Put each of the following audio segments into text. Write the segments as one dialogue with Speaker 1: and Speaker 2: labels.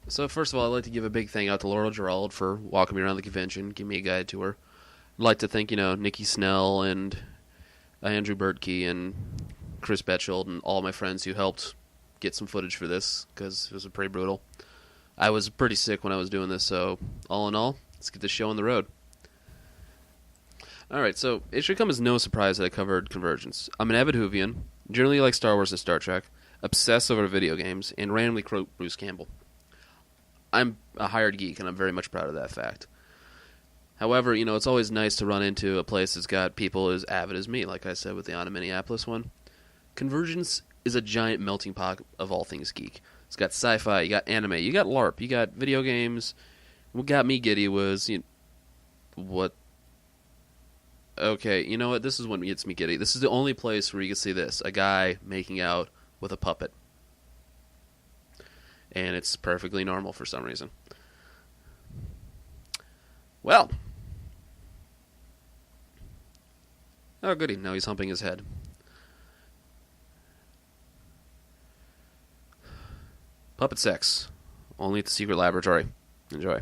Speaker 1: So first of all, I'd like to give a big thank out to Laurel Gerald for walking me around the convention, giving me a guide tour. I'd like to thank, Nikki Snell and Andrew Bertkey and Chris Betchold and all my friends who helped get some footage for this, because it was pretty brutal. I was pretty sick when I was doing this, so all in all, let's get this show on the road. Alright, so it should come as no surprise that I covered CONvergence. I'm an avid Whovian, generally like Star Wars and Star Trek, obsessed over video games, and randomly quote Bruce Campbell. I'm a hired geek, and I'm very much proud of that fact. However, it's always nice to run into a place that's got people as avid as me, like I said with the On Minneapolis one. CONvergence is a giant melting pot of all things geek. It's got sci-fi, you got anime, you got LARP, you got video games. What got me giddy was, what? Okay, you know what? This is what gets me giddy. This is the only place where you can see this. A guy making out with a puppet. And it's perfectly normal for some reason. Well. Oh, goody. Now he's humping his head. Puppet sex. Only at the secret laboratory. Enjoy.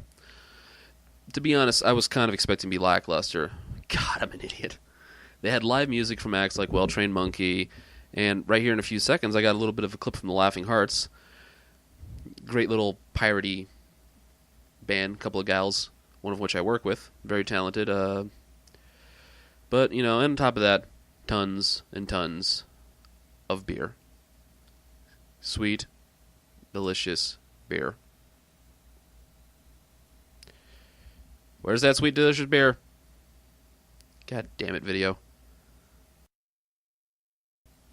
Speaker 1: To be honest, I was kind of expecting to be lackluster. God, I'm an idiot. They had live music from acts like Well Trained Monkey, and right here in a few seconds, I got a little bit of a clip from the Laughing Hearts. Great little piratey band, couple of gals, one of which I work with, very talented. But, and on top of that, tons and tons of beer. Sweet, delicious beer. Where's that sweet, delicious beer? God damn it, video.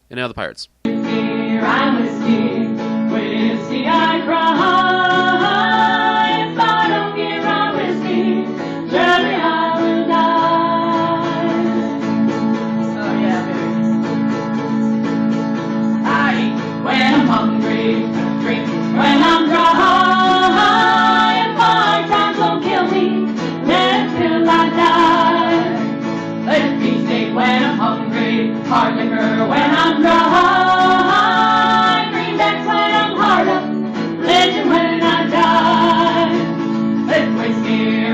Speaker 1: And now the pirates.
Speaker 2: Here I'm whiskey I cry. If I don't get my whiskey, surely I will die. Oh yeah, baby. I eat when I'm hungry, drink when I'm dry. If hard times don't kill me, then till I die. Let me stay when I'm hungry, hard liquor when I'm dry, greenbacks when I'm hard up, religion when I die. It's whiskey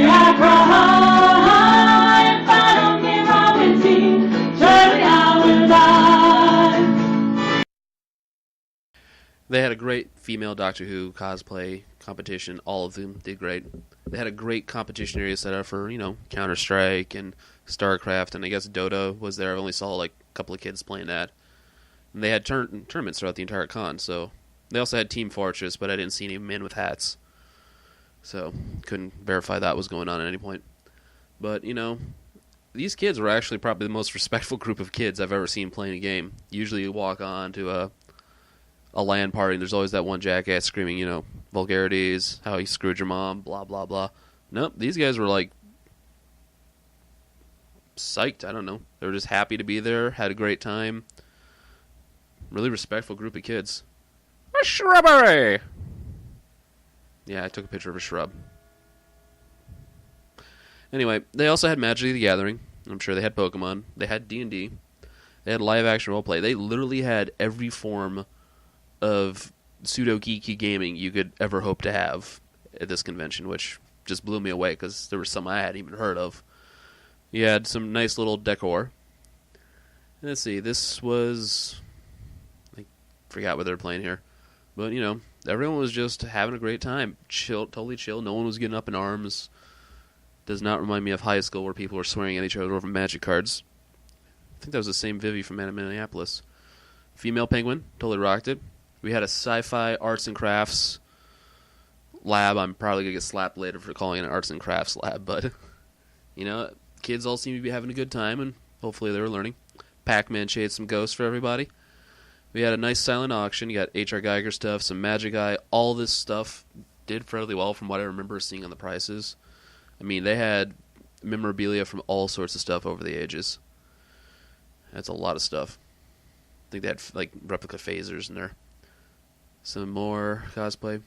Speaker 2: I cry. If I don't get my whiskey, surely I will die.
Speaker 1: They had a great female Doctor Who cosplay competition. All of them did great. They had a great competition area set up for, Counter-Strike and StarCraft, and I guess Dota was there. I only saw, a couple of kids playing that. And they had tournaments throughout the entire con, so... They also had Team Fortress, but I didn't see any men with hats. So, couldn't verify that was going on at any point. But, these kids were actually probably the most respectful group of kids I've ever seen playing a game. Usually you walk on to a LAN party, and there's always that one jackass screaming, vulgarities, how he screwed your mom, blah, blah, blah. Nope, these guys were, psyched, I don't know. They were just happy to be there, had a great time. Really respectful group of kids. A shrubbery! Yeah, I took a picture of a shrub. Anyway, they also had Magic the Gathering. I'm sure they had Pokemon. They had D&D. They had live-action roleplay. They literally had every form of pseudo-geeky gaming you could ever hope to have at this convention, which just blew me away because there were some I hadn't even heard of. You had some nice little decor. Let's see, this was... I forgot what they were playing here. But, everyone was just having a great time. Chill, totally chill. No one was getting up in arms. Does not remind me of high school where people were swearing at each other over Magic cards. I think that was the same Vivi from Minneapolis. Female Penguin, totally rocked it. We had a sci-fi arts and crafts lab. I'm probably going to get slapped later for calling it an arts and crafts lab, but, kids all seem to be having a good time, and hopefully they were learning. Pac-Man shaded some ghosts for everybody. We had a nice silent auction. You got H.R. Geiger stuff, some Magic Eye. All this stuff did fairly well from what I remember seeing on the prices. I mean, they had memorabilia from all sorts of stuff over the ages. That's a lot of stuff. I think they had, replica phasers in there. Some more cosplay.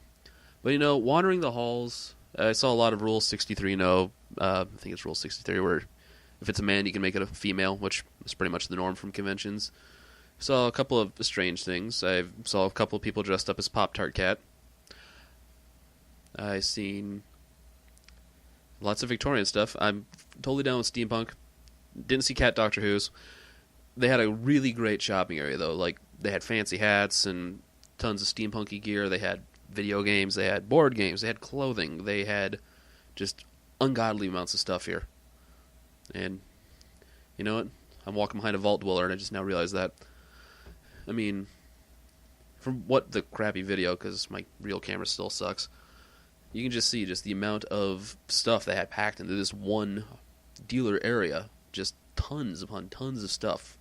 Speaker 1: But, wandering the halls, I saw a lot of Rule 63 I think it's Rule 63, where if it's a man, you can make it a female, which is pretty much the norm from conventions. Saw a couple of strange things. I saw a couple of people dressed up as Pop-Tart Cat. I seen lots of Victorian stuff. I'm totally down with steampunk. Didn't see Cat Doctor Who's. They had a really great shopping area, though. Like, they had fancy hats and tons of steampunky gear. They had video games. They had board games. They had clothing. They had just ungodly amounts of stuff here. And, you know what? I'm walking behind a vault dweller, and I just now realized that. I mean, from what the crappy video, because my real camera still sucks, you can just see just the amount of stuff they had packed into this one dealer area. Just tons upon tons of stuff.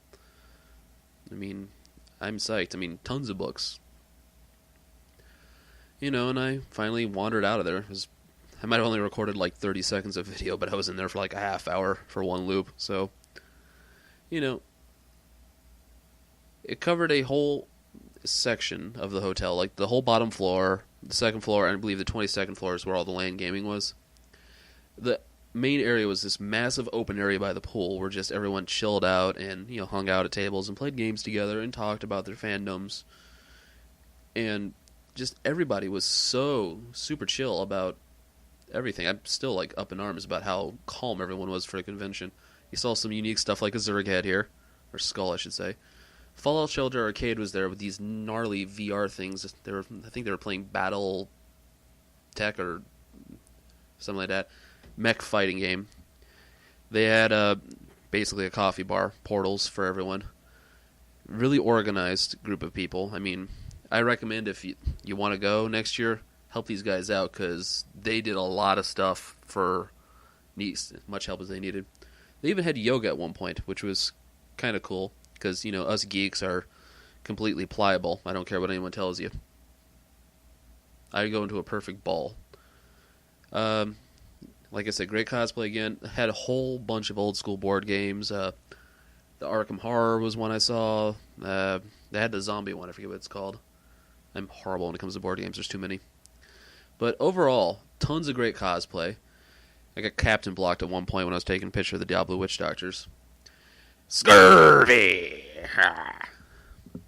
Speaker 1: I mean, I'm psyched. I mean, tons of books. You know, and I finally wandered out of there. I might have only recorded like 30 seconds of video, but I was in there for like a half hour for one loop. So, you know, it covered a whole section of the hotel, like the whole bottom floor, the second floor, and I believe the 22nd floor is where all the LAN gaming was. The main area was this massive open area by the pool where just everyone chilled out and, you know, hung out at tables and played games together and talked about their fandoms. And just everybody was so super chill about everything. I'm still like up in arms about how calm everyone was for a convention. You saw some unique stuff like a Zerg head here, or skull I should say. Fallout Shelter Arcade was there with these gnarly VR things. I think they were playing Battle Tech or something like that. Mech fighting game. They had basically a coffee bar, portals for everyone. Really organized group of people. I mean, I recommend if you want to go next year, help these guys out because they did a lot of stuff for much help as they needed. They even had yoga at one point, which was kind of cool because, you know, us geeks are completely pliable. I don't care what anyone tells you. I go into a perfect ball. Like I said, great cosplay again. Had a whole bunch of old school board games. The Arkham Horror was one I saw. They had the zombie one. I forget what it's called. I'm horrible when it comes to board games. There's too many. But overall, tons of great cosplay. I got Captain blocked at one point when I was taking a picture of the Diablo Witch Doctors. Scurvy!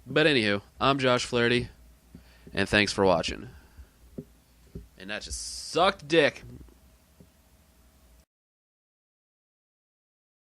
Speaker 1: But anywho, I'm Josh Flaherty, and thanks for watching. And that just sucked dick.